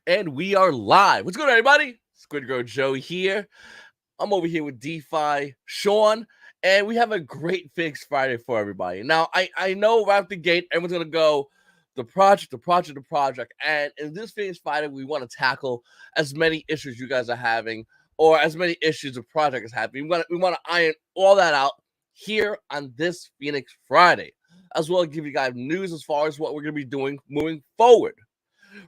And we are live. What's going on, everybody? Squid Girl Joe here. I'm over here with DeFi Sean, and we have a great Fix Friday for everybody. Now, I know right out the gate, everyone's going to go the project. And in this Fix Friday, we want to tackle as many issues you guys are having, or as many issues the project is having. We want to iron all that out here on this Phoenix Friday, as well as give you guys news as far as what we're going to be doing moving forward.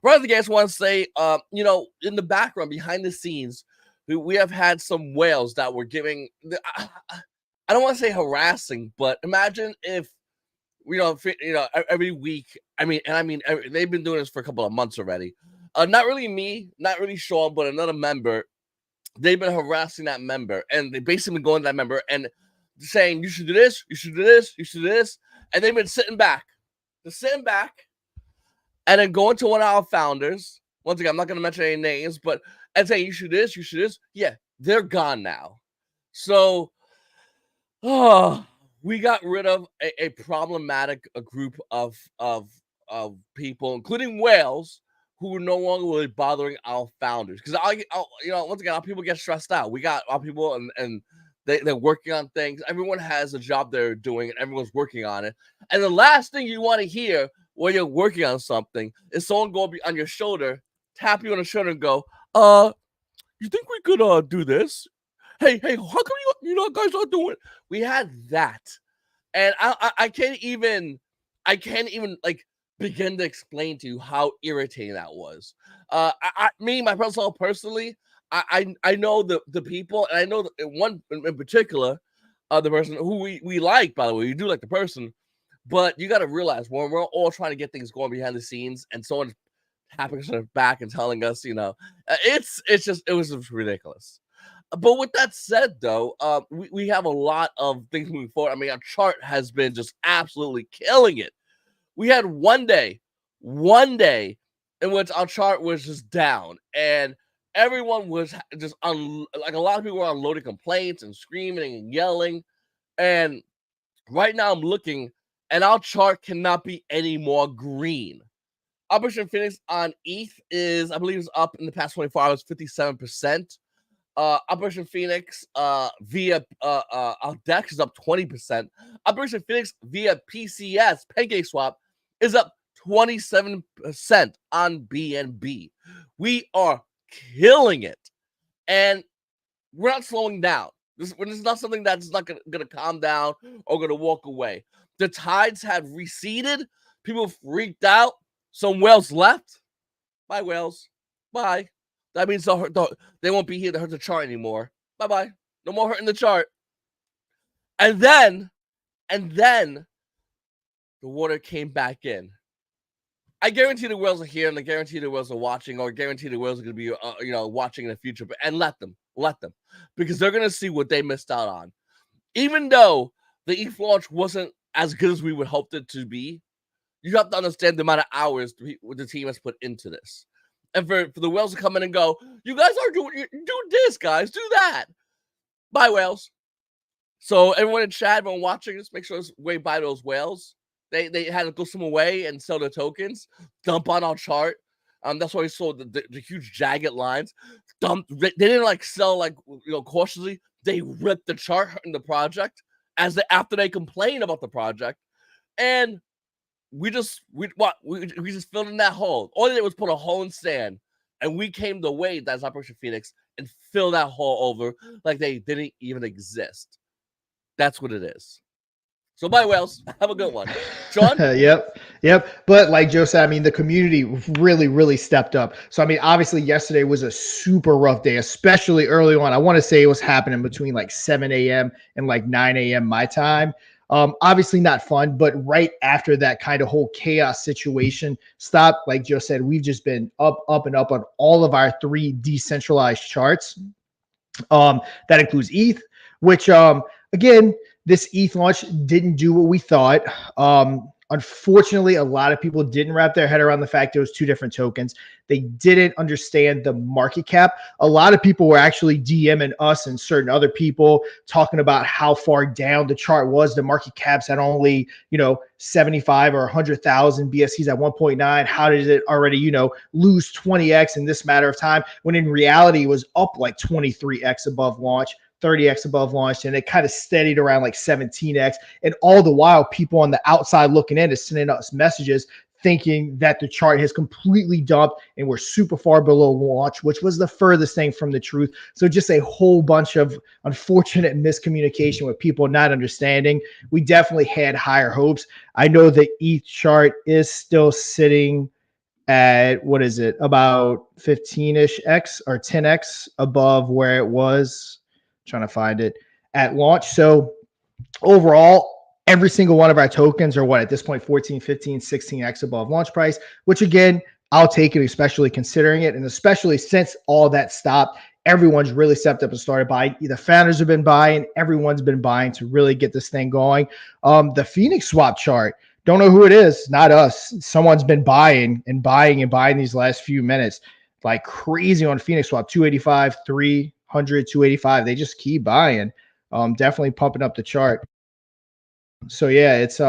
Right at the guys want to say, in the background, behind the scenes, we have had some whales that were giving. I don't want to say harassing, but imagine if every week. They've been doing this for a couple of months already. Not really me, not really Sean, but another member. They've been harassing that member, and they basically been going to that member and saying, "You should do this, you should do this, you should do this," and they've been sitting back, and then going to one of our founders. Once again, I'm not going to mention any names, but and saying you should this, you should this. Yeah, they're gone now. So, we got rid of a problematic group of people, including whales, who were no longer really bothering our founders. Because once again, our people get stressed out. We got our people and they're working on things. Everyone has a job they're doing, and everyone's working on it. And the last thing you want to hear when you're working on something is someone go on your shoulder, tap you on the shoulder, and go, you think we could do this? Hey, how come you guys are doing it? We had that. And I can't even like begin to explain to you how irritating that was. Myself personally, I know the people, and I know one in particular, the person who we like, by the way. We do like the person, but you got to realize when we're all trying to get things going behind the scenes, and someone's tapping us on the back and telling us, it was just ridiculous. But with that said, though, we have a lot of things moving forward. I mean, our chart has been just absolutely killing it. We had one day in which our chart was just down, and everyone was just like a lot of people were unloading complaints and screaming and yelling. And right now, I'm looking, and our chart cannot be any more green. Operation Phoenix on ETH is, I believe, is up in the past 24 hours, 57%. Operation Phoenix via our DEX is up 20%. Operation Phoenix via PCS PancakeSwap is up 27% on BNB. We are killing it, and we're not slowing down. This is not something that's not gonna calm down or gonna walk away. The tides have receded. People freaked out. Some whales left. Bye, whales. Bye. That means they won't be here to hurt the chart anymore. Bye-bye. No more hurting the chart. And then the water came back in. I guarantee the whales are here, and I guarantee the whales are watching, or I guarantee the whales are going to be, watching in the future. And let them, because they're going to see what they missed out on. Even though the ETH launch wasn't as good as we would hope it to be, you have to understand the amount of hours the team has put into this. And for the whales to come in and go, you guys are do this, guys, do that. Bye, whales. So everyone in chat, everyone watching, just make sure it's way by those whales. They had to go some away and sell their tokens, dump on our chart. That's why we saw the huge jagged lines. Dump. They didn't sell cautiously. They ripped the chart in the project after they complained about the project, and we just filled in that hole. All they did was put a hole in sand, and we came the way that's Operation Phoenix and fill that hole over like they didn't even exist. That's what it is. So bye, whales. Have a good one. Sean? Yep. But like Joe said, I mean, the community really, really stepped up. So, I mean, obviously yesterday was a super rough day, especially early on. I want to say it was happening between 7 a.m. and 9 a.m. my time. Obviously not fun, but right after that kind of whole chaos situation stopped, like Joe said, we've just been up and up on all of our 3 decentralized charts. That includes ETH, which again, this ETH launch didn't do what we thought. Unfortunately, a lot of people didn't wrap their head around the fact it was two different tokens. They didn't understand the market cap. A lot of people were actually DMing us and certain other people talking about how far down the chart was. The market caps at only, 75 or 100,000, BSCs at 1.9. How did it already, lose 20x in this matter of time? When in reality, it was up like 23x above launch. 30x above launch, and it kind of steadied around like 17x. And all the while, people on the outside looking in is sending us messages thinking that the chart has completely dumped and we're super far below launch, which was the furthest thing from the truth. So just a whole bunch of unfortunate miscommunication with people not understanding. We definitely had higher hopes. I know the ETH chart is still sitting at, what is it, about 15-ish X or 10X above where it was, trying to find it, at launch. So overall, every single one of our tokens are what at this point 14, 15, 16x above launch price, which again, I'll take it, especially considering it. And especially since all that stopped, everyone's really stepped up and started buying. The founders have been buying, everyone's been buying to really get this thing going. The Phoenix swap chart, don't know who it is, not us. Someone's been buying and buying and buying these last few minutes like crazy on Phoenix swap, 285, 300, 285. They just keep buying. Definitely pumping up the chart. So yeah, it's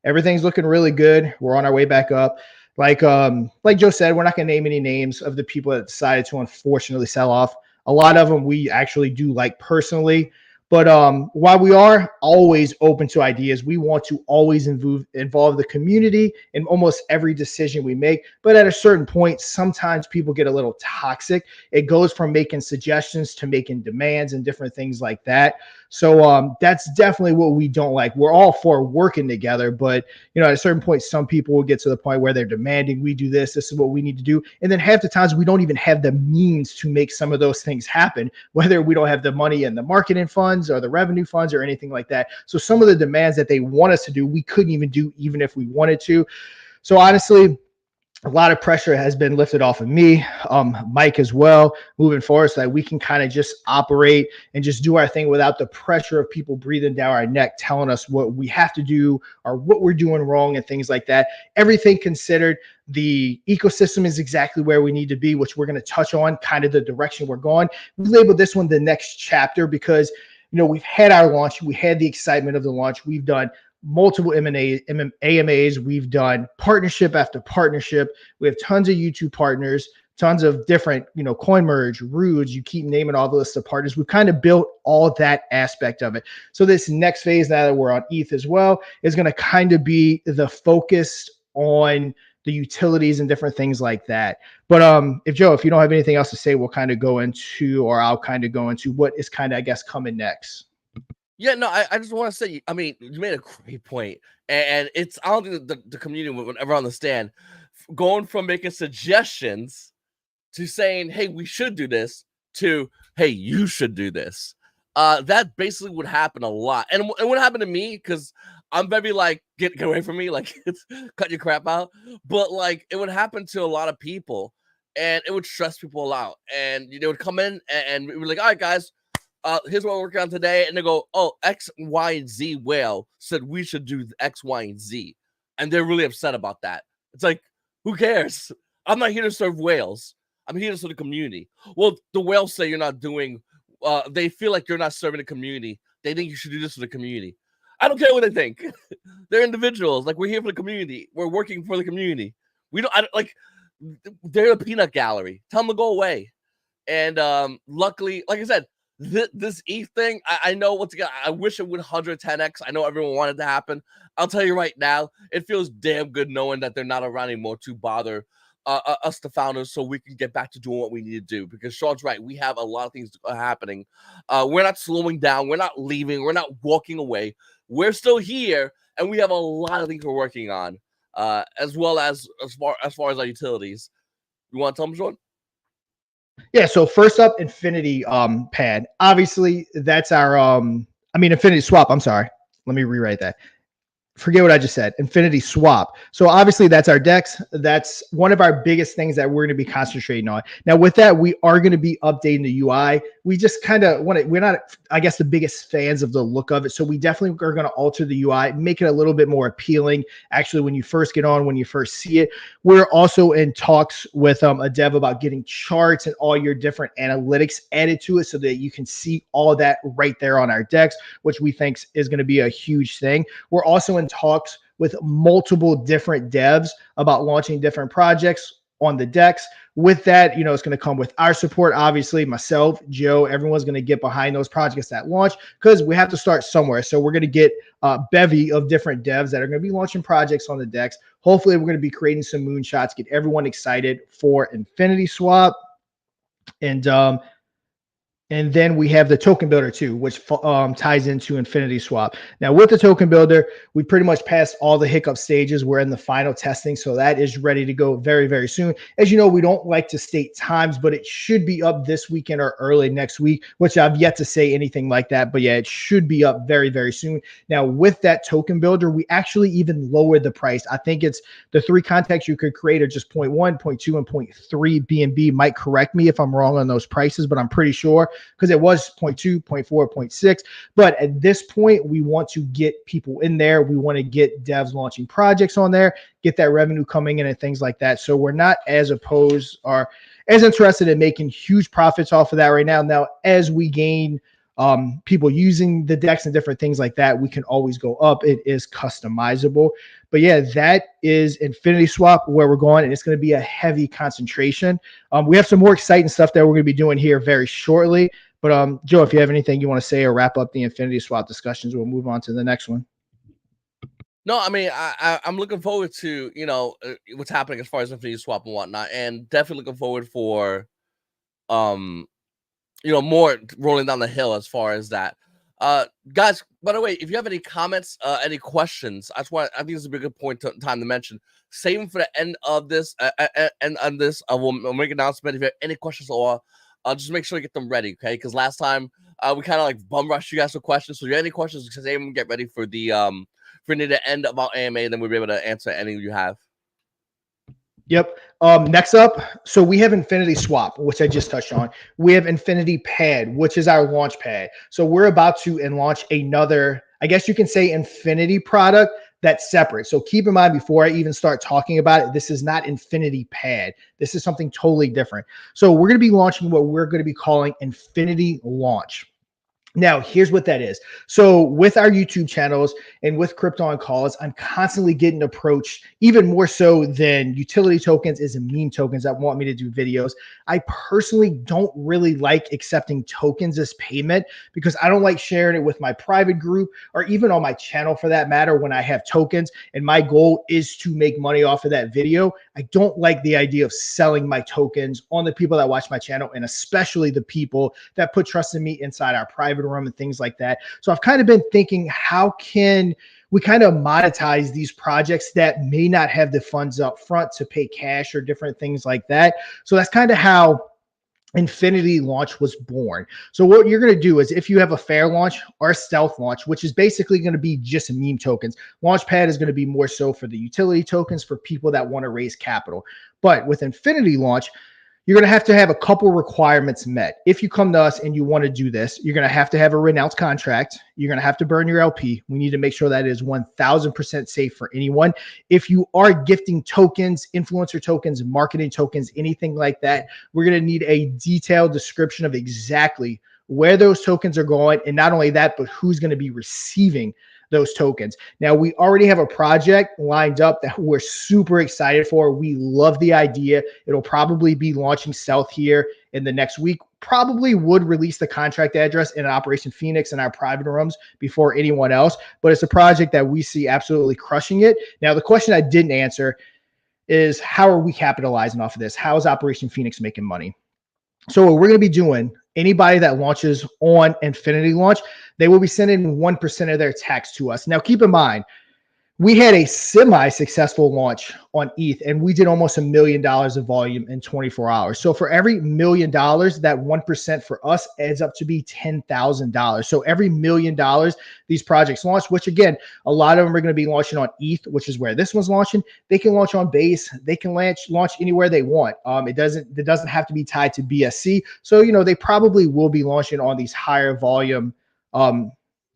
everything's looking really good. We're on our way back up. Like Joe said, we're not gonna name any names of the people that decided to unfortunately sell off. A lot of them we actually do like personally. But while we are always open to ideas, we want to always involve the community in almost every decision we make. But at a certain point, sometimes people get a little toxic. It goes from making suggestions to making demands and different things like that. So that's definitely what we don't like. We're all for working together, but at a certain point, some people will get to the point where they're demanding we do this. This is what we need to do. And then half the times we don't even have the means to make some of those things happen, whether we don't have the money in the marketing funds or the revenue funds or anything like that. So some of the demands that they want us to do, we couldn't even do even if we wanted to. So honestly, a lot of pressure has been lifted off of me, Mike as well, moving forward, so that we can kind of just operate and just do our thing without the pressure of people breathing down our neck, telling us what we have to do or what we're doing wrong and things like that. Everything considered, the ecosystem is exactly where we need to be, which we're going to touch on, kind of the direction we're going. We labeled this one the next chapter because, we've had our launch. We had the excitement of the launch. We've done multiple AMAs. We've done partnership after partnership. We have tons of YouTube partners, tons of different, CoinMerge, Roods, you keep naming all the list of partners. We've kind of built all that aspect of it. So this next phase, now that we're on ETH as well, is going to kind of be the focus on the utilities and different things like that. But if you don't have anything else to say, we'll kind of go into, or I'll kind of go into what is kind of, I guess, coming next. Yeah, no, I just want to say, I mean, you made a great point, and it's, I don't think the community would ever understand going from making suggestions to saying, hey, we should do this, to hey, you should do this. That basically would happen a lot, and it would happen to me because I'm very like, get away from me, like it's cut your crap out. But like it would happen to a lot of people, and it would stress people out, and they would come in and we were like, all right, guys, here's what we're working on today. And they go, oh, X, Y, and Z whale said we should do X, Y, and Z. And they're really upset about that. It's like, who cares? I'm not here to serve whales. I'm here to serve the community. Well, the whales say you're not doing, they feel like you're not serving the community. They think you should do this for the community. I don't care what they think. They're individuals. Like, we're here for the community. We're working for the community. We don't, like, they're a peanut gallery. Tell them to go away. And luckily, like I said, this ETH thing, I know what's again. I wish it would 110x. I know everyone wanted to happen. I'll tell you right now, it feels damn good knowing that they're not around anymore to bother us, the founders, so we can get back to doing what we need to do. Because Sean's right, we have a lot of things happening. We're not slowing down. We're not leaving. We're not walking away. We're still here, and we have a lot of things we're working on, as well as far as our utilities. You want to tell them, Sean? Yeah, so first up, Infinity pad. Obviously, that's our Infinity swap. I'm sorry. Let me rewrite that. forget what I just said, Infinity Swap. So obviously that's our DEX. That's one of our biggest things that we're going to be concentrating on. Now with that, we are going to be updating the UI. We just kind of want to, we're not, I guess, the biggest fans of the look of it. So we definitely are going to alter the UI, make it a little bit more appealing. Actually, when you first get on, when you first see it, we're also in talks with a dev about getting charts and all your different analytics added to it so that you can see all that right there on our DEX, which we think is going to be a huge thing. We're also in talks with multiple different devs about launching different projects on the DEX. With that, it's going to come with our support. Obviously, myself, Joe, everyone's going to get behind those projects that launch because we have to start somewhere. So we're going to get a bevy of different devs that are going to be launching projects on the DEX. Hopefully, we're going to be creating some moonshots, get everyone excited for Infinity Swap. And then we have the token builder too, which ties into Infinity Swap. Now with the token builder, we pretty much passed all the hiccup stages. We're in the final testing. So that is ready to go very, very soon. As you know, we don't like to state times, but it should be up this weekend or early next week, which I've yet to say anything like that. But yeah, it should be up very, very soon. Now with that token builder, we actually even lowered the price. I think it's the 3 contacts you could create are just 0.1, 0.2, and 0.3 BNB. Might correct me if I'm wrong on those prices, but I'm pretty sure, because it was 0.2, 0.4, 0.6. But at this point, we want to get people in there. We want to get devs launching projects on there, get that revenue coming in and things like that. So we're not as opposed or as interested in making huge profits off of that right now. Now, as we gain people using the DEX and different things like that, we can always go up. It is customizable. But yeah, that is Infinity Swap where we're going, and it's going to be a heavy concentration. We have some more exciting stuff that we're going to be doing here very shortly. But Joe, if you have anything you want to say or wrap up the Infinity Swap discussions, we'll move on to the next one. No, I mean, I'm looking forward to, what's happening as far as Infinity Swap and whatnot, and definitely looking forward for, more rolling down the hill as far as that. Guys, by the way, if you have any comments, any questions, I think this is a good time to mention. Save them for the end of this, and on this, we'll make an announcement. If you have any questions or just make sure you get them ready, okay? Because last time we kind of like bum rushed you guys with questions. So if you have any questions, just save them, get ready for the near the end of our AMA, and then we'll be able to answer any you have. Yep. Next up, so we have Infinity Swap, which I just touched on. We have Infinity Pad, which is our launch pad. So we're about to launch another, I guess you can say, Infinity product that's separate. So keep in mind, before I even start talking about it, this is not Infinity Pad. This is something totally different. So we're going to be launching what we're going to be calling Infinity Launch. Now, here's what that is. So with our YouTube channels and with Crypto on Calls, I'm constantly getting approached, even more so than utility tokens is meme tokens that want me to do videos. I personally don't really like accepting tokens as payment because I don't like sharing it with my private group or even on my channel for that matter when I have tokens and my goal is to make money off of that video. I don't like the idea of selling my tokens on the people that watch my channel and especially the people that put trust in me inside our private room and things like that. So I've kind of been thinking, how can we kind of monetize these projects that may not have the funds up front to pay cash or different things like that? So that's kind of how Infinity Launch was born. So what you're going to do is if you have a fair launch or a stealth launch, which is basically going to be just meme tokens, Launchpad is going to be more so for the utility tokens for people that want to raise capital. But with Infinity Launch, you're going to have a couple requirements met. If you come to us and you want to do this, you're going to have a renounced contract. You're going to have to burn your LP. We need to make sure that is 1000% safe for anyone. If you are gifting tokens, influencer tokens, marketing tokens, anything like that, we're going to need a detailed description of exactly where those tokens are going. And not only that, but who's going to be receiving those tokens. Now, we already have a project lined up that we're super excited for. We love the idea. It'll probably be launching stealth here in the next week. Probably would release the contract address in Operation Phoenix in our private rooms before anyone else, but it's a project that we see absolutely crushing it. Now, the question I didn't answer is how are we capitalizing off of this? How is Operation Phoenix making money? So what we're going to be doing, anybody that launches on Infinity Launch, they will be sending 1% of their tax to us. Now, keep in mind, we had a semi-successful launch on ETH, and we did almost $1 million of volume in 24 hours. So for every $1 million, that 1% for us adds up to be $10,000. So every $1 million these projects launch, which again, a lot of them are going to be launching on ETH, which is where this one's launching. They can launch on Base. They can launch anywhere they want. It doesn't have to be tied to BSC. So they probably will be launching on these higher volume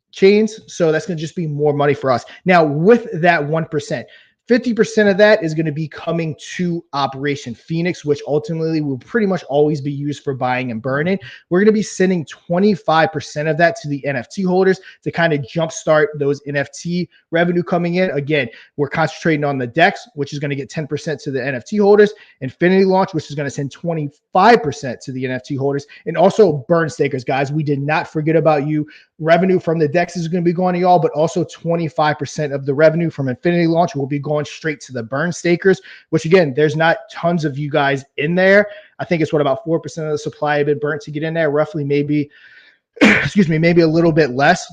chains. So that's going to just be more money for us. Now, with that 1%, 50% of that is going to be coming to Operation Phoenix, which ultimately will pretty much always be used for buying and burning. We're going to be sending 25% of that to the NFT holders to kind of jumpstart those NFT revenue coming in. Again, we're concentrating on the DEX, which is going to get 10% to the NFT holders, Infinity Launch, which is going to send 25% to the NFT holders, and also burn stakers, guys. We did not forget about you. Revenue from the DEX is going to be going to y'all, but also 25% of the revenue from Infinity Launch will be going straight to the burn stakers, which again, there's not tons of you guys in there. I think it's about 4% of the supply have been burnt to get in there, roughly, maybe, maybe a little bit less.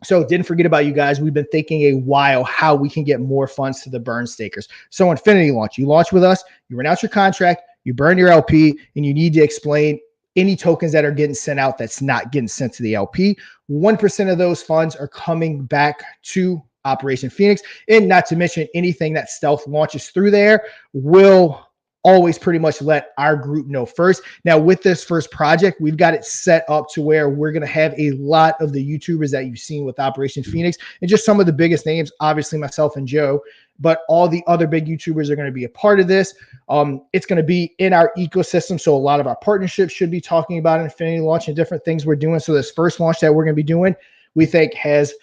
So didn't forget about you guys. We've been thinking a while how we can get more funds to the burn stakers. So Infinity Launch, you launch with us, you renounce your contract, you burn your LP, and you need to explain any tokens that are getting sent out that's not getting sent to the LP. 1% of those funds are coming back to Operation Phoenix, and not to mention anything that Stealth launches through there will always pretty much let our group know first. Now, with this first project, we've got it set up to where we're going to have a lot of the YouTubers that you've seen with Operation Phoenix, and just some of the biggest names, obviously myself and Joe, but all the other big YouTubers are going to be a part of this. It's going to be in our ecosystem, so a lot of our partnerships should be talking about Infinity Launch and different things we're doing. So this first launch that we're going to be doing, we think has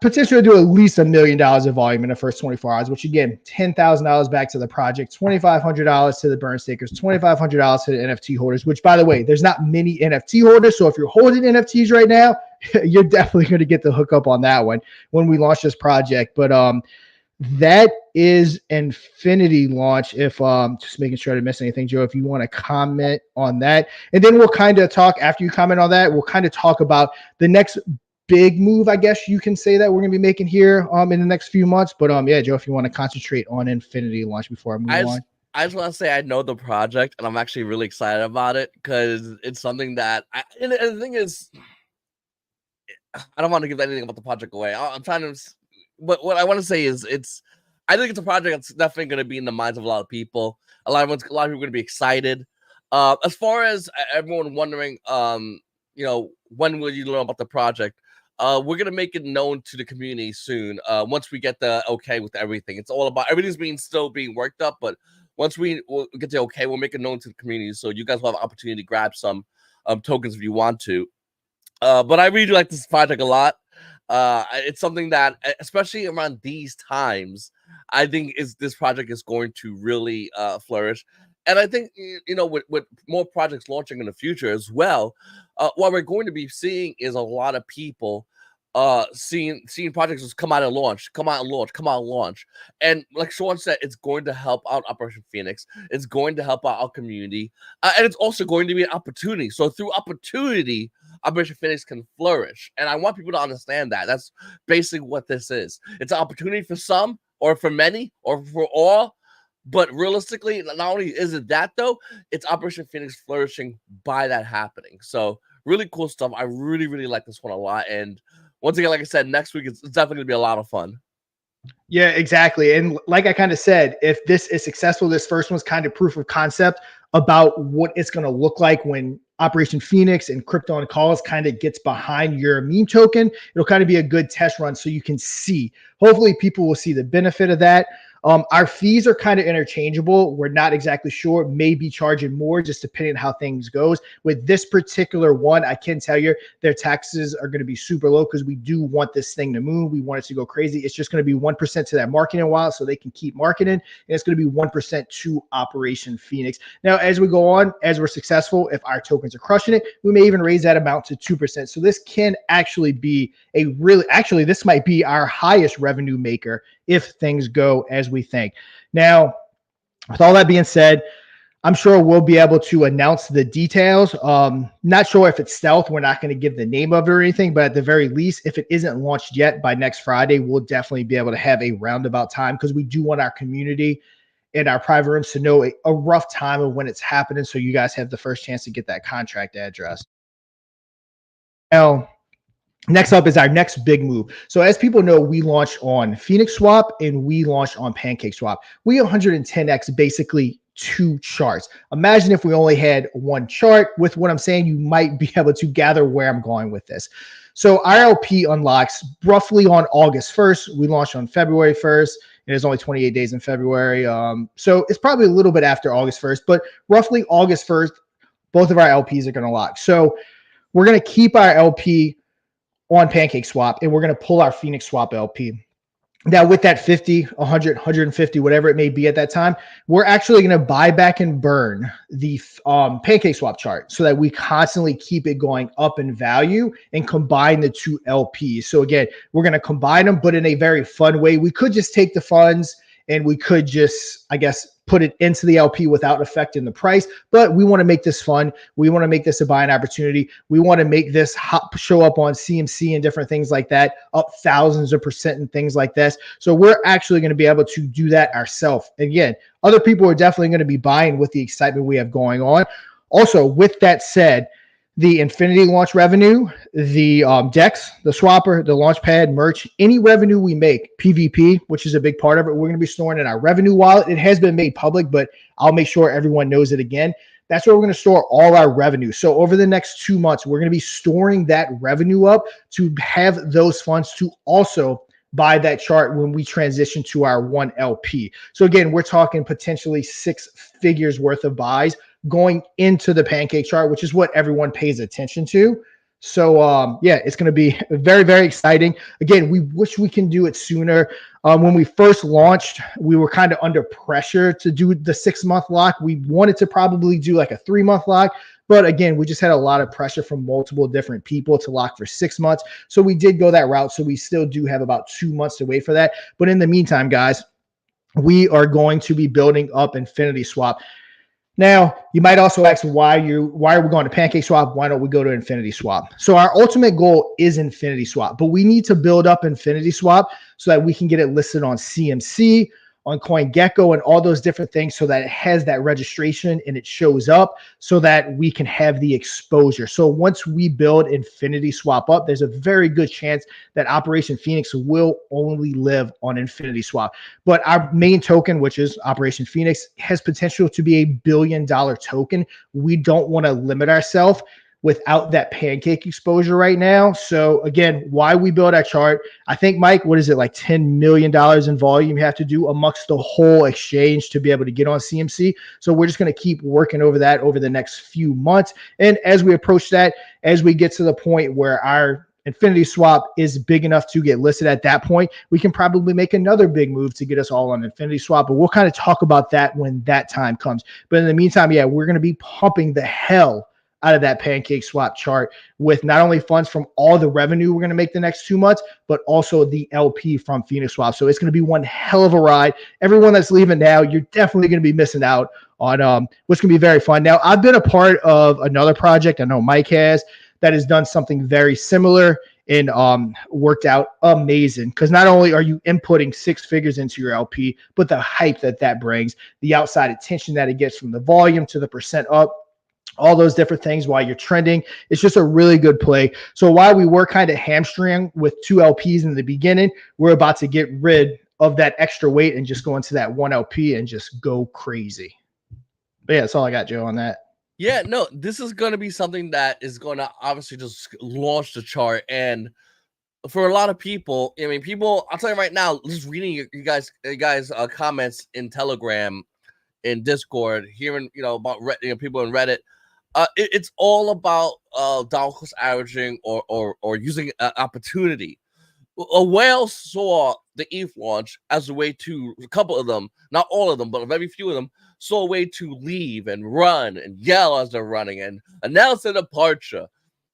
potential to do at least $1 million of volume in the first 24 hours, which again, $10,000 back to the project, $2,500 to the burn stakers, $2,500 to the NFT holders, which by the way, there's not many NFT holders. So if you're holding NFTs right now, you're definitely going to get the hookup on that one when we launch this project. But that is Infinity Launch. If just making sure I didn't miss anything, Joe, if you want to comment on that, and then we'll kind of talk after you comment on that, we'll kind of talk about the next big move, I guess you can say, that we're going to be making here in the next few months. But yeah, Joe, if you want to concentrate on Infinity Launch before I move on. I just want to say I know the project, and I'm actually really excited about it because it's something that and the thing is, I don't want to give anything about the project away. I'm trying to, but what I want to say is I think it's a project that's definitely going to be in the minds of a lot of people. A lot of people are going to be excited. As far as everyone wondering, when will you learn about the project? We're gonna make it known to the community soon. Once we get the okay with everything, it's all about everything's still being worked up. But once we get the okay, we'll make it known to the community, so you guys will have an opportunity to grab some tokens if you want to. But I really like this project a lot. It's something that, especially around these times, I think this project is going to really flourish. And I think, with more projects launching in the future as well, what we're going to be seeing is a lot of people seeing projects just come out and launch. And like Sean said, it's going to help out Operation Phoenix. It's going to help out our community. And it's also going to be an opportunity. So through opportunity, Operation Phoenix can flourish. And I want people to understand that. That's basically what this is. It's an opportunity for some, or for many, or for all. But realistically, not only is it that, though, it's Operation Phoenix flourishing by that happening. So really cool stuff. I really, really like this one a lot. And once again, like I said, next week, it's definitely going to be a lot of fun. Yeah, exactly. And like I kind of said, if this is successful, this first one's kind of proof of concept about what it's going to look like when Operation Phoenix and Crypto on Calls kind of gets behind your meme token. It'll kind of be a good test run so you can see. Hopefully people will see the benefit of that. Our fees are kind of interchangeable. We're not exactly sure. Maybe charging more, just depending on how things goes. With this particular one, I can tell you their taxes are going to be super low because we do want this thing to move. We want it to go crazy. It's just going to be 1% to that marketing wallet so they can keep marketing. And it's going to be 1% to Operation Phoenix. Now, as we go on, as we're successful, if our tokens are crushing it, we may even raise that amount to 2%. So this can actually be this might be our highest revenue maker if things go as we think. Now, with all that being said, I'm sure we'll be able to announce the details. Not sure if it's stealth. We're not going to give the name of it or anything, but at the very least, if it isn't launched yet by next Friday, we'll definitely be able to have a roundabout time because we do want our community and our private rooms to know a rough time of when it's happening. So you guys have the first chance to get that contract address. Now, next up is our next big move. So as people know, we launched on Phoenix Swap and we launched on Pancake Swap. We 110x basically 2 charts. Imagine if we only had 1 chart. With what I'm saying, you might be able to gather where I'm going with this. So RLP unlocks roughly on August 1st. We launched on February 1st. And there's only 28 days in February. So it's probably a little bit after August 1st, but roughly August 1st, both of our LPs are going to lock. So we're going to keep our LP on Pancake Swap, and we're going to pull our Phoenix Swap LP. Now, with that 50, 100, 150, whatever it may be at that time, we're actually going to buy back and burn the Pancake Swap chart so that we constantly keep it going up in value and combine the 2 LPs. So again, we're going to combine them, but in a very fun way. We could just take the funds and we could just, I guess, put it into the LP without affecting the price. But we want to make this fun. We want to make this a buying opportunity. We want to make this show up on CMC and different things like that, up thousands of percent and things like this. So we're actually going to be able to do that ourselves. Again, other people are definitely going to be buying with the excitement we have going on. Also, with that said, the Infinity launch revenue, the DEX, the swapper, the launchpad, merch, any revenue we make, PvP, which is a big part of it, we're going to be storing in our revenue wallet. It has been made public, but I'll make sure everyone knows it again. That's where we're going to store all our revenue. So over the next 2 months, we're going to be storing that revenue up to have those funds to also buy that chart when we transition to our 1 LP. So again, we're talking potentially 6 figures worth of buys going into the Pancake chart, which is what everyone pays attention to. So yeah, it's going to be very, very exciting. Again, we wish we can do it sooner. When we first launched, we were kind of under pressure to do the 6-month lock. We wanted to probably do like a 3-month lock, but again, we just had a lot of pressure from multiple different people to lock for 6 months. So we did go that route. So we still do have about 2 months to wait for that. But in the meantime, guys, we are going to be building up Infinity Swap. Now, you might also ask why are we going to Pancake Swap? Why don't we go to Infinity Swap? So our ultimate goal is Infinity Swap, but we need to build up Infinity Swap so that we can get it listed on CMC, on CoinGecko, and all those different things so that it has that registration and it shows up so that we can have the exposure. So once we build Infinity Swap up, there's a very good chance that Operation Phoenix will only live on Infinity Swap. But our main token, which is Operation Phoenix, has potential to be $1 billion token. We don't want to limit ourselves without that Pancake exposure right now. So again, why we build our chart, I think, Mike, what is it, like $10 million in volume you have to do amongst the whole exchange to be able to get on CMC. So we're just going to keep working over that over the next few months. And as we approach that, as we get to the point where our Infinity Swap is big enough to get listed at that point, we can probably make another big move to get us all on Infinity Swap. But we'll kind of talk about that when that time comes. But in the meantime, yeah, we're going to be pumping the hell out of that Pancake Swap chart with not only funds from all the revenue we're going to make the next 2 months, but also the LP from Phoenix Swap. So it's going to be one hell of a ride. Everyone that's leaving now, you're definitely going to be missing out on what's going to be very fun. Now, I've been a part of another project, I know Mike has, that has done something very similar and worked out amazing, because not only are you inputting 6 figures into your LP, but the hype that brings, the outside attention that it gets from the volume to the percent up, all those different things while you're trending. It's just a really good play. So while we were kind of hamstring with 2 LPs in the beginning, we're about to get rid of that extra weight and just go into that 1 LP and just go crazy. But yeah, that's all I got, Joe, on that. Yeah, no, this is going to be something that is going to obviously just launch the chart. And for a lot of people, I mean, people, I'll tell you right now, just reading you guys comments in Telegram, in Discord, hearing, about people in Reddit, it's all about dollar cost averaging or using an opportunity. A whale saw the ETH launch as a way to, a couple of them, not all of them, but very few of them, saw a way to leave and run and yell as they're running and announce a departure.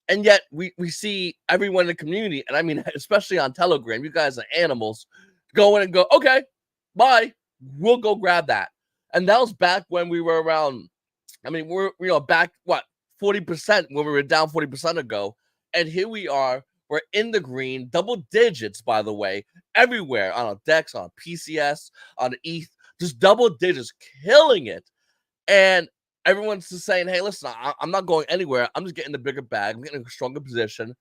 And yet we see everyone in the community, and I mean, especially on Telegram, you guys are animals, go in and go, okay, bye, we'll go grab that. And that was back when we were around I mean, we're back 40% when we were down 40% ago, and here we are. We're in the green, double digits, by the way, everywhere on our DEX, on PCS, on ETH, just double digits, killing it. And everyone's just saying, "Hey, listen, I'm not going anywhere. I'm just getting the bigger bag. I'm getting a stronger position."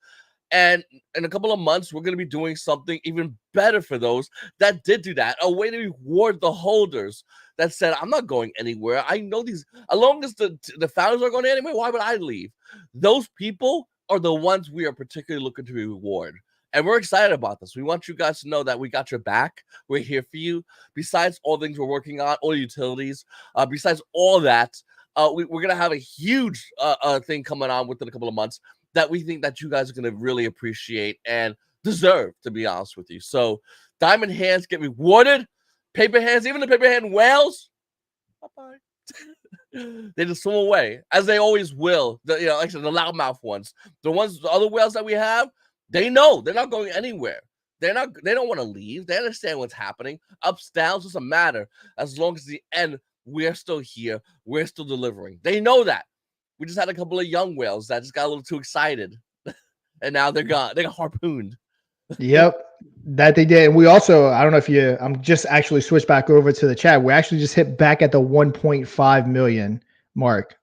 And in a couple of months, we're going to be doing something even better for those that did do that. A way to reward the holders that said, I'm not going anywhere. I know these, as long as the founders are going anywhere, why would I leave? Those people are the ones we are particularly looking to reward. And we're excited about this. We want you guys to know that we got your back. We're here for you. Besides all things we're working on, all utilities, besides all that, we're going to have a huge thing coming on within a couple of months that we think that you guys are going to really appreciate and deserve, to be honest with you. So diamond hands get rewarded. Paper hands, even the paper hand whales, bye-bye. They just swim away, as they always will. Like I said, the loudmouth ones. The other whales that we have, they know they're not going anywhere. They don't want to leave. They understand what's happening. Ups, downs, doesn't matter. As long as the end, we're still here. We're still delivering. They know that. We just had a couple of young whales that just got a little too excited, and now they're gone. They got harpooned. Yep, that they did. And we also, I don't know if I'm just actually switched back over to the chat. We actually just hit back at the 1.5 million mark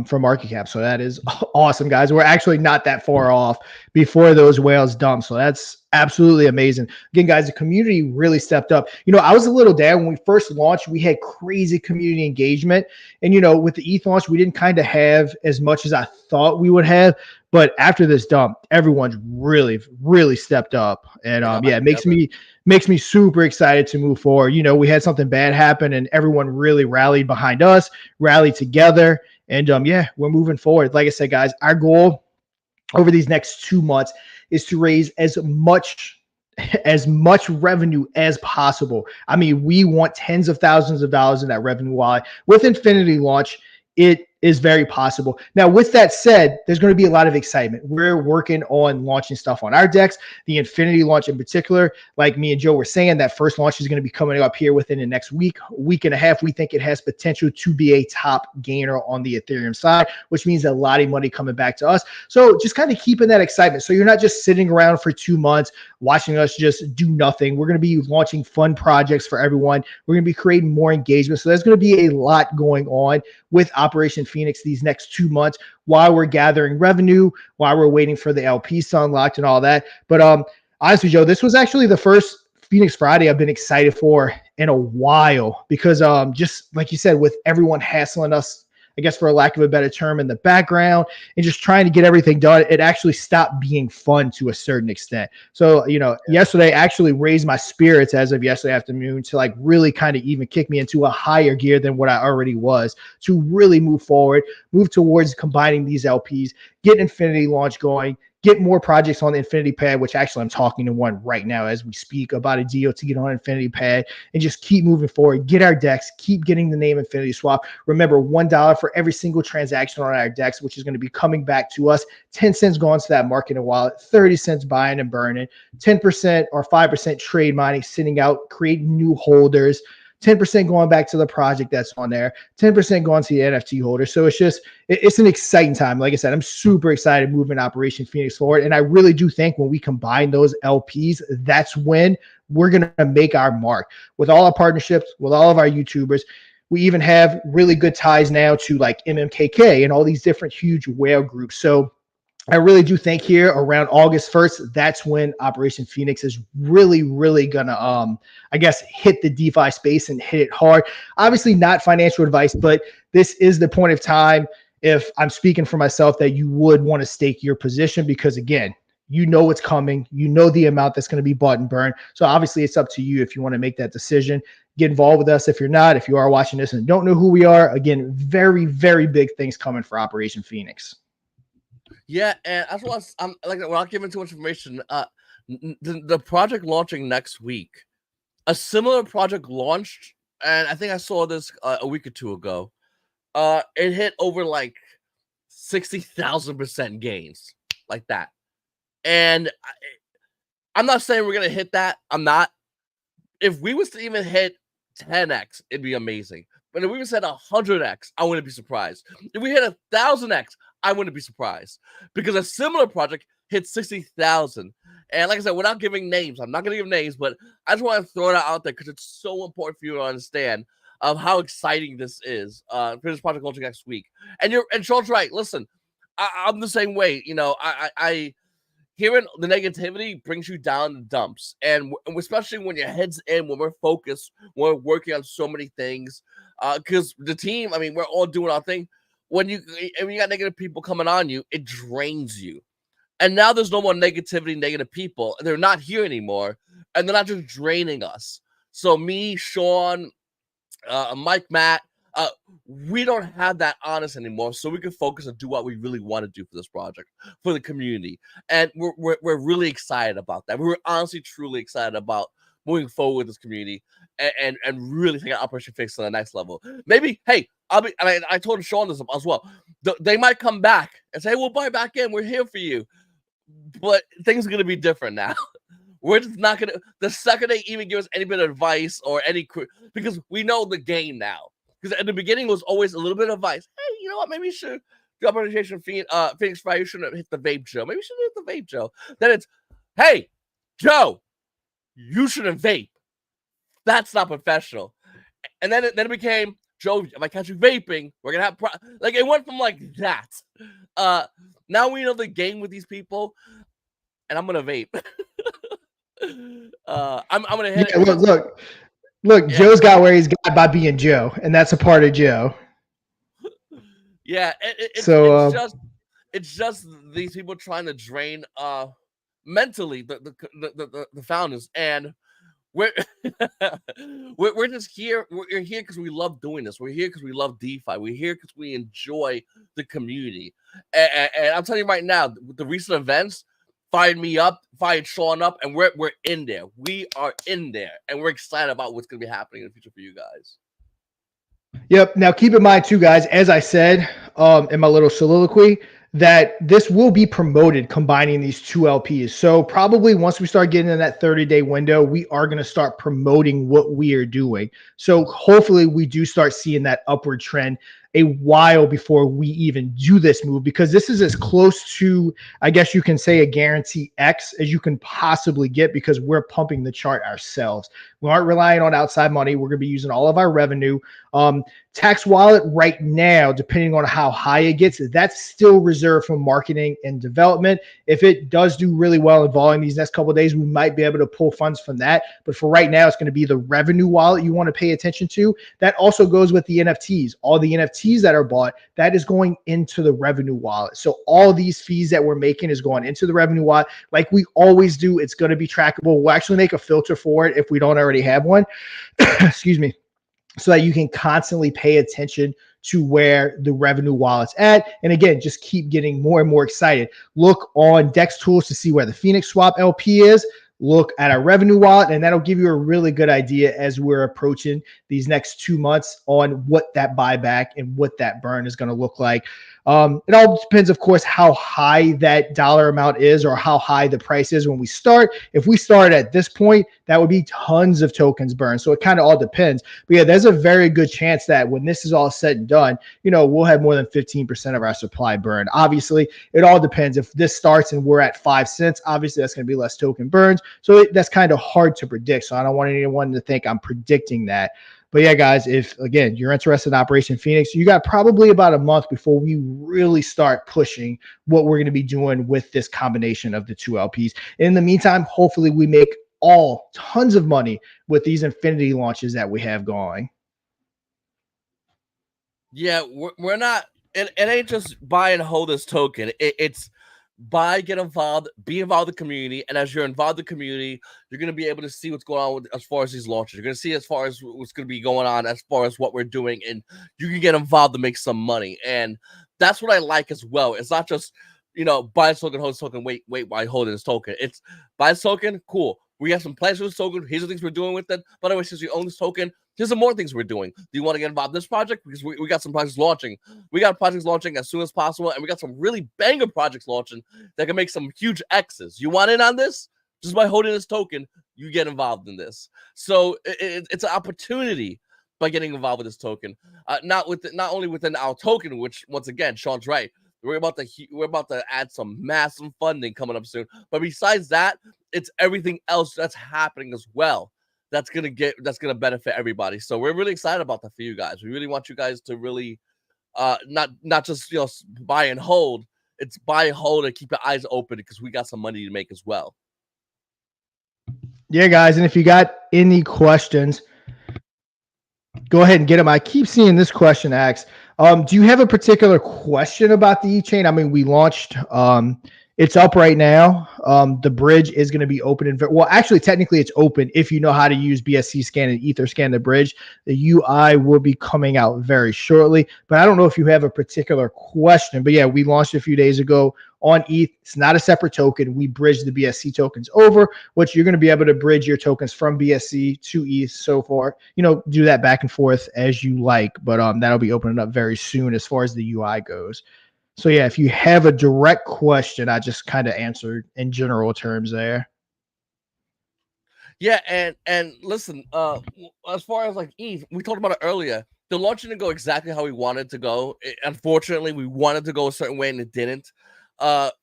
for market cap. So that is awesome, guys. We're actually not that far off before those whales dump. So that's absolutely amazing. Again, guys, the community really stepped up. I was a little down when we first launched. We had crazy community engagement. And, with the ETH launch, we didn't kind of have as much as I thought we would have. But after this dump, everyone's really, really stepped up. And it makes me super excited to move forward. We had something bad happen and everyone really rallied behind us, rallied together. And we're moving forward. Like I said, guys, our goal over these next 2 months is to raise as much revenue as possible. I mean, we want tens of thousands of dollars in that revenue wallet. With Infinity launch, it is very possible. Now, with that said, there's going to be a lot of excitement. We're working on launching stuff on our DEX, the Infinity launch in particular. Like me and Joe were saying, that first launch is going to be coming up here within the next week and a half. We think it has potential to be a top gainer on the Ethereum side, which means a lot of money coming back to us. So just kind of keeping that excitement. So you're not just sitting around for 2 months watching us just do nothing. We're going to be launching fun projects for everyone. We're going to be creating more engagement. So there's going to be a lot going on with Operation Phoenix these next 2 months while we're gathering revenue, while we're waiting for the LPs to unlock and all that. But honestly, Joe, this was actually the first Phoenix Friday I've been excited for in a while because just like you said, with everyone hassling us, I guess for a lack of a better term, in the background and just trying to get everything done, it actually stopped being fun to a certain extent. So, yesterday actually raised my spirits as of yesterday afternoon to like really kind of even kick me into a higher gear than what I already was to really move forward, move towards combining these LPs, get Infinity launch going, get more projects on the Infinity Pad, which actually I'm talking to one right now as we speak about a deal to get on Infinity Pad and just keep moving forward, get our DEX, keep getting the name Infinity Swap. Remember, $1 for every single transaction on our DEX, which is going to be coming back to us, 10 cents going to that marketing wallet, 30 cents buying and burning, 10% or 5% trade mining, sitting out, creating new holders, 10% going back to the project that's on there, 10% going to the NFT holder. So it's an exciting time. Like I said, I'm super excited moving Operation Phoenix forward. And I really do think when we combine those LPs, that's when we're going to make our mark with all our partnerships, with all of our YouTubers. We even have really good ties now to like MMKK and all these different huge whale groups. So I really do think here around August 1st, that's when Operation Phoenix is really, really going to, I guess, hit the DeFi space and hit it hard. Obviously not financial advice, but this is the point of time, if I'm speaking for myself, that you would want to stake your position because, again, you know what's coming. You know the amount that's going to be bought and burned. So obviously it's up to you if you want to make that decision. Get involved with us. If you're not, if you are watching this and don't know who we are, again, very, very big things coming for Operation Phoenix. Yeah, and as well as I'm like without giving too much information, the project launching next week, a similar project launched, and I think I saw this a week or two ago. It hit over like 60,000% gains, like that. And I'm not saying we're gonna hit that. I'm not. If we was to even hit 10x, it'd be amazing. And if we even said 100x, I wouldn't be surprised. If we hit 1,000x, I wouldn't be surprised because a similar project hit 60,000. And like I said, we're not giving names. I'm not going to give names, but I just want to throw that out there because it's so important for you to understand of how exciting this is for this project launching next week. And Sean's right. Listen, I'm the same way. You know, I hearing the negativity brings you down the dumps, and especially when your head's in, when we're focused, when we're working on so many things. Because the team, I mean, we're all doing our thing. When you got negative people coming on you, it drains you. And now there's no more negativity, negative people. They're not here anymore, and they're not just draining us. So me, Sean, Mike, Matt, we don't have that on us anymore, so we can focus and do what we really want to do for this project, for the community, and we're really excited about that. We're honestly, truly excited about moving forward with this community and really taking Operation Fix to the next level. Maybe, hey, I told Sean this as well. They might come back and say, hey, we'll buy back in. We're here for you. But things are going to be different now. We're just not going to, the second they even give us any bit of advice or because we know the game now. Because at the beginning, it was always a little bit of advice. Hey, you know what? Maybe you should do Operation Phoenix Fire. You shouldn't hit the vape, Joe. Maybe you should hit the vape, Joe. Then it's, hey, Joe, you shouldn't vape. That's not professional. And then it became, Joe, if I catch you vaping, we're going to have, like, it went from like that. Now we know the game with these people, and I'm going to vape. I'm going to hit it. Look, yeah. Joe's got where he's got by being Joe, and that's a part of Joe. Yeah, it's just these people trying to drain mentally the founders, and we're just here. We're here because we love doing this. We're here because we love DeFi. We're here because we enjoy the community. And I'm telling you right now, with the recent events, fired me up, fired Sean up, and we're in there. We are in there, and we're excited about what's going to be happening in the future for you guys. Yep. Now, keep in mind, too, guys, as I said in my little soliloquy, that this will be promoted combining these two LPs. So probably once we start getting in that 30-day window, we are going to start promoting what we are doing. So hopefully we do start seeing that upward trend a while before we even do this move, because this is as close to, I guess you can say, a guarantee X as you can possibly get, because we're pumping the chart ourselves. We aren't relying on outside money. We're going to be using all of our revenue. Tax Wallet right now, depending on how high it gets, that's still reserved for marketing and development. If it does do really well in volume these next couple of days, we might be able to pull funds from that. But for right now, it's going to be the revenue wallet you want to pay attention to. That also goes with the NFTs. All the NFTs that are bought, that is going into the revenue wallet. So all these fees that we're making is going into the revenue wallet. Like we always do, it's going to be trackable. We'll actually make a filter for it if we don't already have one. Excuse me. So that you can constantly pay attention to where the revenue wallet's at. And again, just keep getting more and more excited. Look on Dex Tools to see where the Phoenix Swap LP is. Look at our revenue wallet, and that'll give you a really good idea as we're approaching these next 2 months on what that buyback and what that burn is going to look like. It all depends, of course, how high that dollar amount is or how high the price is when we start. If we start at this point, that would be tons of tokens burned. So it kind of all depends. But yeah, there's a very good chance that when this is all said and done, you know, we'll have more than 15% of our supply burned. Obviously, it all depends. If this starts and we're at 5 cents, obviously that's going to be less token burns. So that's kind of hard to predict. So I don't want anyone to think I'm predicting that. But yeah, guys, if, again, you're interested in Operation Phoenix, you got probably about a month before we really start pushing what we're going to be doing with this combination of the two LPs. In the meantime, hopefully we make all tons of money with these Infinity launches that we have going. Yeah, we're not, it ain't just buy and hold this token. It's buy, get involved, be involved in the community, and as you're involved in the community, you're going to be able to see what's going on with, as far as these launches. You're going to see as far as what's going to be going on as far as what we're doing, and you can get involved to make some money. And that's what I like as well. It's not just, you know, buy a token, hold a token, wait while you're holding this token. It's buy a token, cool. We have some plans with this token. Here's the things we're doing with it. By the way, since you own this token, here's some more things we're doing. Do you want to get involved in this project? Because we got some projects launching. We got projects launching as soon as possible, and we got some really banger projects launching that can make some huge X's. You want in on this? Just by holding this token, you get involved in this. So it's an opportunity by getting involved with this token. Not only within our token, which once again, Sean's right. We're about to add some massive funding coming up soon. But besides that, it's everything else that's happening as well. That's gonna benefit everybody. So we're really excited about that for you guys. We really want you guys to really not just buy and hold. It's buy and hold and keep your eyes open because we got some money to make as well. Yeah, guys, and if you got any questions, go ahead and get them. I keep seeing this question asked. Do you have a particular question about the E-Chain? I mean, we launched. It's up right now. The bridge is going to be open. Well, actually, technically, it's open if you know how to use BSC scan and Etherscan the bridge. The UI will be coming out very shortly. But I don't know if you have a particular question. But yeah, we launched a few days ago on ETH. It's not a separate token. We bridge the BSC tokens over, which you're going to be able to bridge your tokens from BSC to ETH so far. Do that back and forth as you like. But that'll be opening up very soon as far as the UI goes. So yeah, if you have a direct question, I just kind of answered in general terms there. Yeah, and listen, as far as like ETH, we talked about it earlier. The launch didn't go exactly how we wanted to go. Unfortunately, we wanted to go a certain way and it didn't. But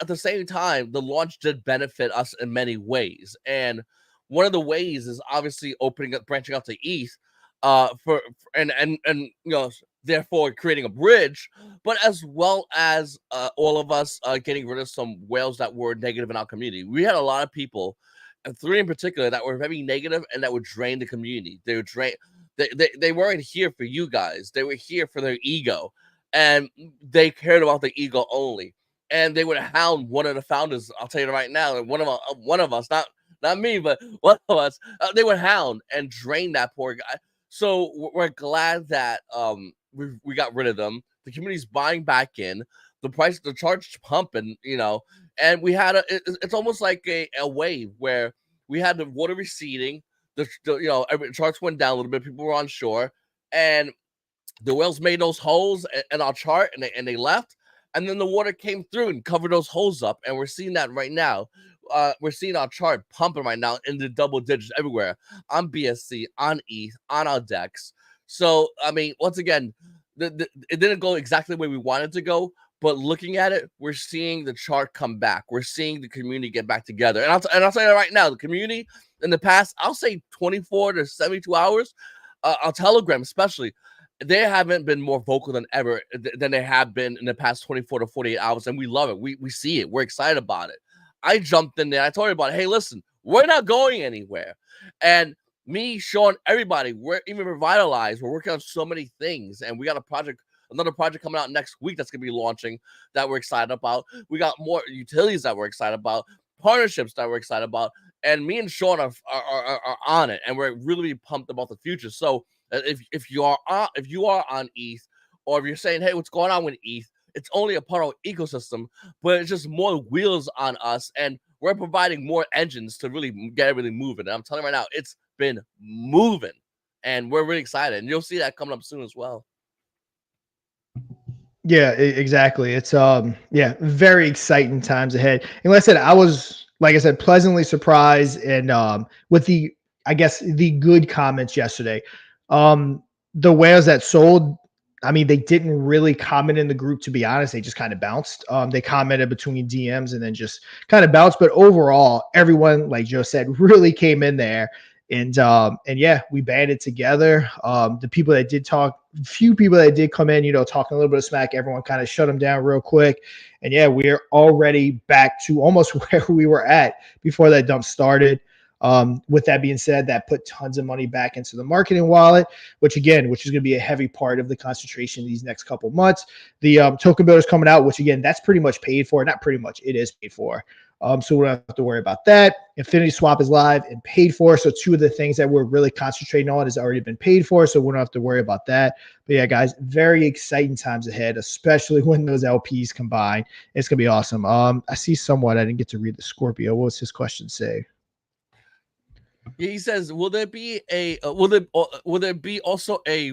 at the same time, the launch did benefit us in many ways. And one of the ways is obviously branching out to ETH, therefore creating a bridge, but as well as all of us getting rid of some whales that were negative in our community. We had a lot of people, and 3 in particular, that were very negative and that would drain the community. They would drain. They weren't here for you guys. They were here for their ego, and they cared about the ego only. And they would hound one of the founders. I'll tell you right now, one of us, not me, but one of us, they would hound and drain that poor guy. So we're glad that we got rid of them. The community's buying back in. The charge pumping, and we had it's almost like a wave where we had the water receding. Every charts went down a little bit. People were on shore, and the whales made those holes in our chart, and they left. And then the water came through and covered those holes up, and we're seeing that right now. We're seeing our chart pumping right now in the double digits everywhere on BSC, on ETH, on our DEX. So, I mean, once again, it didn't go exactly the way we wanted to go, but looking at it, we're seeing the chart come back. We're seeing the community get back together. And I'll tell you right now, the community in the past, I'll say 24 to 72 hours, on Telegram especially, they haven't been more vocal than ever than they have been in the past 24 to 48 hours, and we love it. We see it. We're excited about it. I jumped in there. I told you about it. Hey, listen, we're not going anywhere. And me, Sean, everybody, we're even revitalized. We're working on so many things, and we got another project coming out next week that's going to be launching that we're excited about. We got more utilities that we're excited about, partnerships that we're excited about, and me and Sean are on it, and we're really pumped about the future. So if you are on ETH, or if you're saying, hey, what's going on with ETH? It's only a part of our ecosystem, but it's just more wheels on us, and we're providing more engines to really get everything moving. And I'm telling you right now, it's been moving, and we're really excited. And you'll see that coming up soon as well. Yeah, exactly. It's very exciting times ahead. And like I said, pleasantly surprised and with the good comments yesterday. The whales that sold, I mean, they didn't really comment in the group, to be honest. They just kind of bounced. They commented between DMs and then just kind of bounced. But overall, everyone, like Joe said, really came in there. And yeah, we banded together. The people that did talk, few people that did come in, talking a little bit of smack, everyone kind of shut them down real quick. And yeah, we're already back to almost where we were at before that dump started. With that being said, that put tons of money back into the marketing wallet, which is going to be a heavy part of the concentration these next couple months. The token builder is coming out, which again, that's pretty much paid for. Not pretty much, it is paid for. So we don't have to worry about that. Infinity Swap is live and paid for. So 2 of the things that we're really concentrating on has already been paid for. So we don't have to worry about that. But yeah, guys, very exciting times ahead, especially when those LPs combine. It's going to be awesome. I see someone, I didn't get to read the Scorpio. What's his question say? Yeah, he says, will there be also a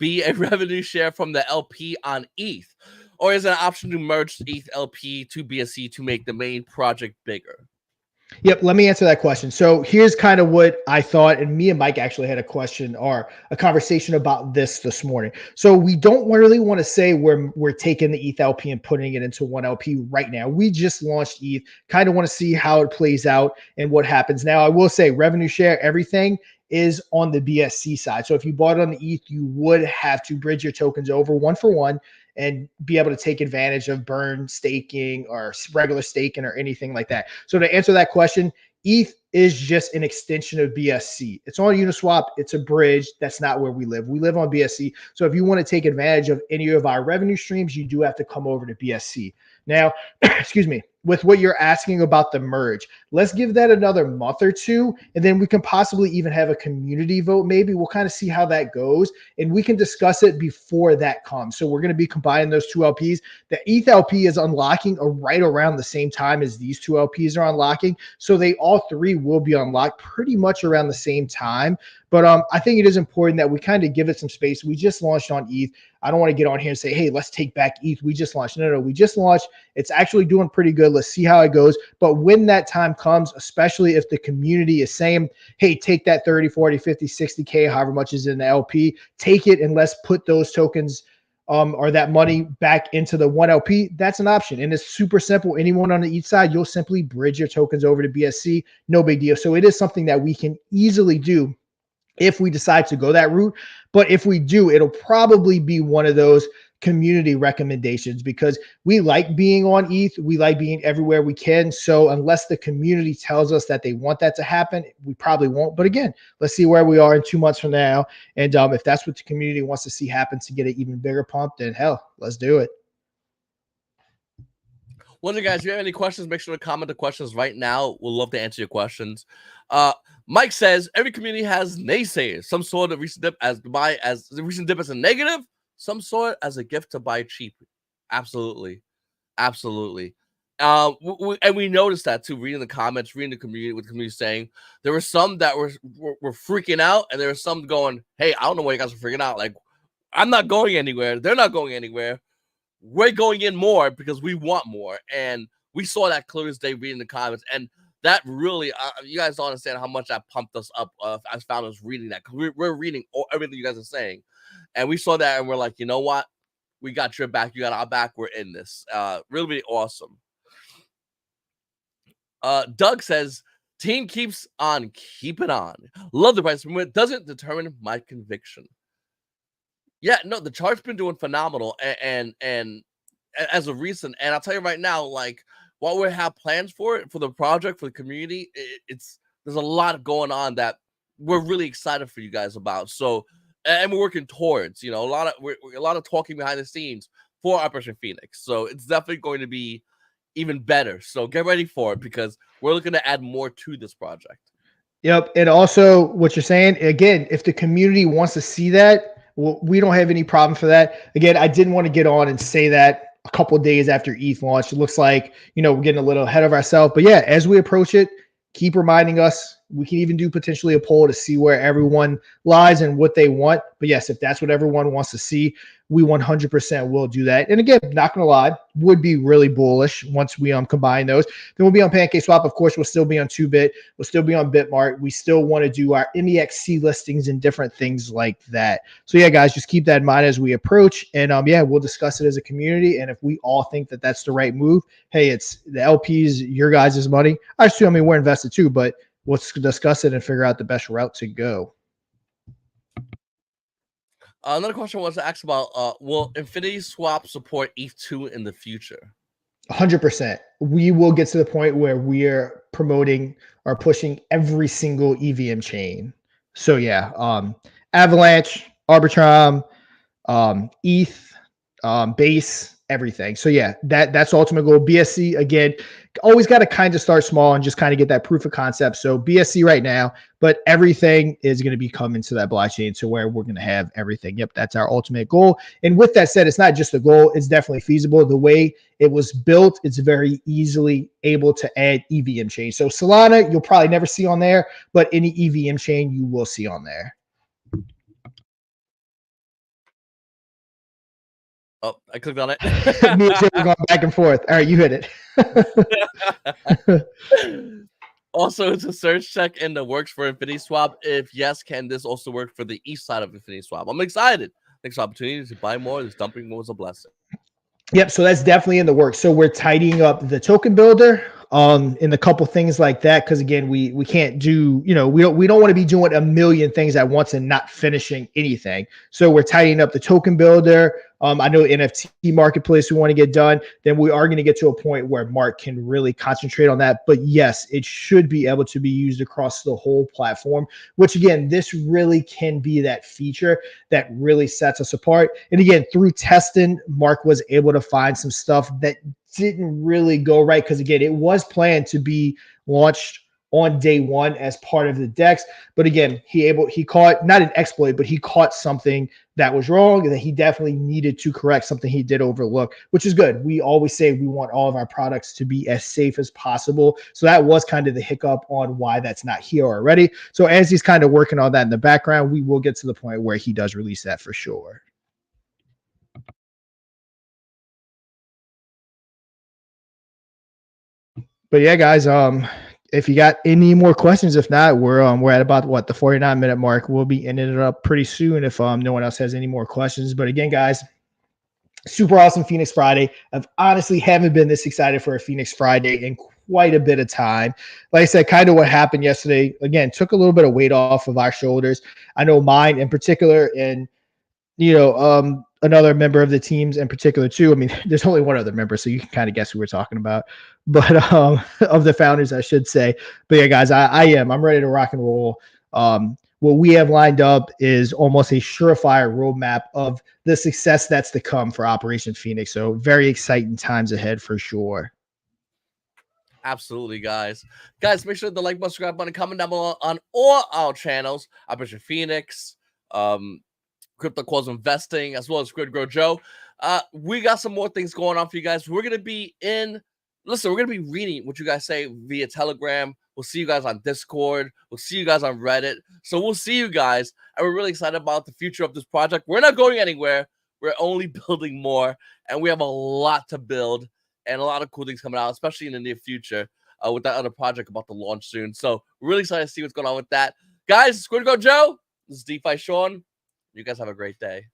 revenue share from the LP on ETH, or is it an option to merge ETH LP to BSC to make the main project bigger? Yep, let me answer that question. So here's kind of what I thought, and me and Mike actually had a question or a conversation about this morning. So we don't really want to say we're taking the ETH LP and putting it into one LP right now. We just launched ETH, kind of want to see how it plays out and what happens. Now, I will say revenue share, everything is on the BSC side. So if you bought it on the ETH, you would have to bridge your tokens over one for one and be able to take advantage of burn staking or regular staking or anything like that. So to answer that question, ETH is just an extension of BSC. It's on Uniswap. It's a bridge. That's not where we live. We live on BSC. So if you want to take advantage of any of our revenue streams, you do have to come over to BSC. Now, excuse me, with what you're asking about the merge, let's give that another month or two, and then we can possibly even have a community vote. Maybe we'll kind of see how that goes, and we can discuss it before that comes. So we're going to be combining those two LPs. The ETH LP is unlocking right around the same time as these two LPs are unlocking. So they all three will be unlocked pretty much around the same time. But I think it is important that we kind of give it some space. We just launched on ETH. I don't want to get on here and say, hey, let's take back ETH. We just launched. No, we just launched. It's actually doing pretty good. Let's see how it goes. But when that time comes, especially if the community is saying, hey, take that 30, 40, 50, 60K, however much is in the LP, take it and let's put those tokens or that money back into the one LP, that's an option. And it's super simple. Anyone on the ETH side, you'll simply bridge your tokens over to BSC. No big deal. So it is something that we can easily do if we decide to go that route. But if we do, it'll probably be one of those community recommendations because we like being on ETH. We like being everywhere we can. So unless the community tells us that they want that to happen, we probably won't. But again, let's see where we are in 2 months from now. And if that's what the community wants to see happen to get an even bigger pump, then hell, let's do it. Well, guys, if you have any questions, make sure to comment the questions right now. We'll love to answer your questions. Mike says every community has naysayers. Some sort of recent dip as the recent dip as a negative, some sort as a gift to buy cheap. Absolutely. And we noticed that too, reading the comments, reading the community, with the community saying there were some that were freaking out, and there were some going, hey, I don't know why you guys are freaking out. Like, I'm not going anywhere. They're not going anywhere. We're going in more because we want more. And we saw that clear as day reading the comments. And that really, you guys don't understand how much that pumped us up as founders reading that. Because we're reading everything you guys are saying. And we saw that and we're like, you know what? We got your back. You got our back. We're in this. Really awesome. Doug says, team keeps on keeping on. Love the price. It doesn't determine my conviction. Yeah, no, the chart's been doing phenomenal, and as of recent, and I'll tell you right now, like while we have plans for it, for the project, for the community, there's a lot going on that we're really excited for you guys about. So, and we're working towards, a lot of talking behind the scenes for Operation Phoenix. So it's definitely going to be even better. So get ready for it because we're looking to add more to this project. Yep, and also what you're saying again, if the community wants to see that. Well, we don't have any problem for that. Again, I didn't want to get on and say that a couple of days after ETH launch. It looks like, we're getting a little ahead of ourselves. But yeah, as we approach it, keep reminding us. We can even do potentially a poll to see where everyone lies and what they want. But yes, if that's what everyone wants to see, we 100% will do that. And again, not going to lie, would be really bullish once we combine those. Then we'll be on PancakeSwap. Of course, we'll still be on 2Bit. We'll still be on Bitmart. We still want to do our MEXC listings and different things like that. So yeah, guys, just keep that in mind as we approach. And yeah, we'll discuss it as a community. And if we all think that that's the right move, hey, it's the LPs, your guys' money. I assume, we're invested too, but we'll discuss it and figure out the best route to go. Another question was asked about, will Infinity Swap support ETH2 in the future? 100%. We will get to the point where we're promoting or pushing every single EVM chain. So yeah, Avalanche, Arbitrum, ETH, Base, everything. So yeah, that's ultimate goal. BSC, again, always got to kind of start small and just kind of get that proof of concept. So BSC right now, but everything is going to be coming to that blockchain to where we're going to have everything. Yep, that's our ultimate goal. And with that said, it's not just a goal. It's definitely feasible. The way it was built, it's very easily able to add EVM chain. So Solana, you'll probably never see on there, but any EVM chain you will see on there. Oh, I clicked on it. Me and Jim are going back and forth. All right, you hit it. Also, it's a search check in the works for Infinity Swap. If yes, can this also work for the east side of Infinity Swap? I'm excited. Thanks for the opportunity to buy more. This dumping was a blessing. Yep, so that's definitely in the works. So we're tidying up the token builder, and a couple things like that. Because again, we can't do, we don't want to be doing a million things at once and not finishing anything. So we're tidying up the token builder. I know NFT marketplace we want to get done. Then we are going to get to a point where Mark can really concentrate on that. But yes, it should be able to be used across the whole platform. Which again, this really can be that feature that really sets us apart. And again, through testing, Mark was able to find some stuff that didn't really go right because again, it was planned to be launched on day one as part of the DEX. But again, he caught not an exploit, but he caught something that was wrong and that he definitely needed to correct, something he did overlook, which is good. We always say we want all of our products to be as safe as possible. So that was kind of the hiccup on why that's not here already. So as he's kind of working on that in the background, we will get to the point where he does release that for sure. But yeah, guys, if you got any more questions, if not, we're at about the 49-minute mark. We'll be ending it up pretty soon if no one else has any more questions. But again, guys, super awesome Phoenix Friday. I've honestly haven't been this excited for a Phoenix Friday in quite a bit of time. Like I said, kind of what happened yesterday, again, took a little bit of weight off of our shoulders. I know mine in particular, and another member of the teams in particular too. I mean, there's only one other member, so you can kind of guess who we're talking about. But of the founders, I should say. But yeah, guys, I'm ready to rock and roll. What we have lined up is almost a surefire roadmap of the success that's to come for Operation Phoenix. So very exciting times ahead for sure. Absolutely, guys. Guys, make sure the like button, subscribe button, comment down below on all our channels. Operation Phoenix, Crypto Calls Investing, as well as Squid Grow Joe. We got some more things going on for you guys. We're gonna be we're gonna be reading what you guys say via Telegram. We'll see you guys on Discord. We'll see you guys on Reddit. So we'll see you guys, and we're really excited about the future of this project. We're not going anywhere. We're only building more, and we have a lot to build and a lot of cool things coming out, especially in the near future with that other project about to launch soon. So we're really excited to see what's going on with that. Guys, Squid Grow Joe, this is DeFi Sean. You guys have a great day.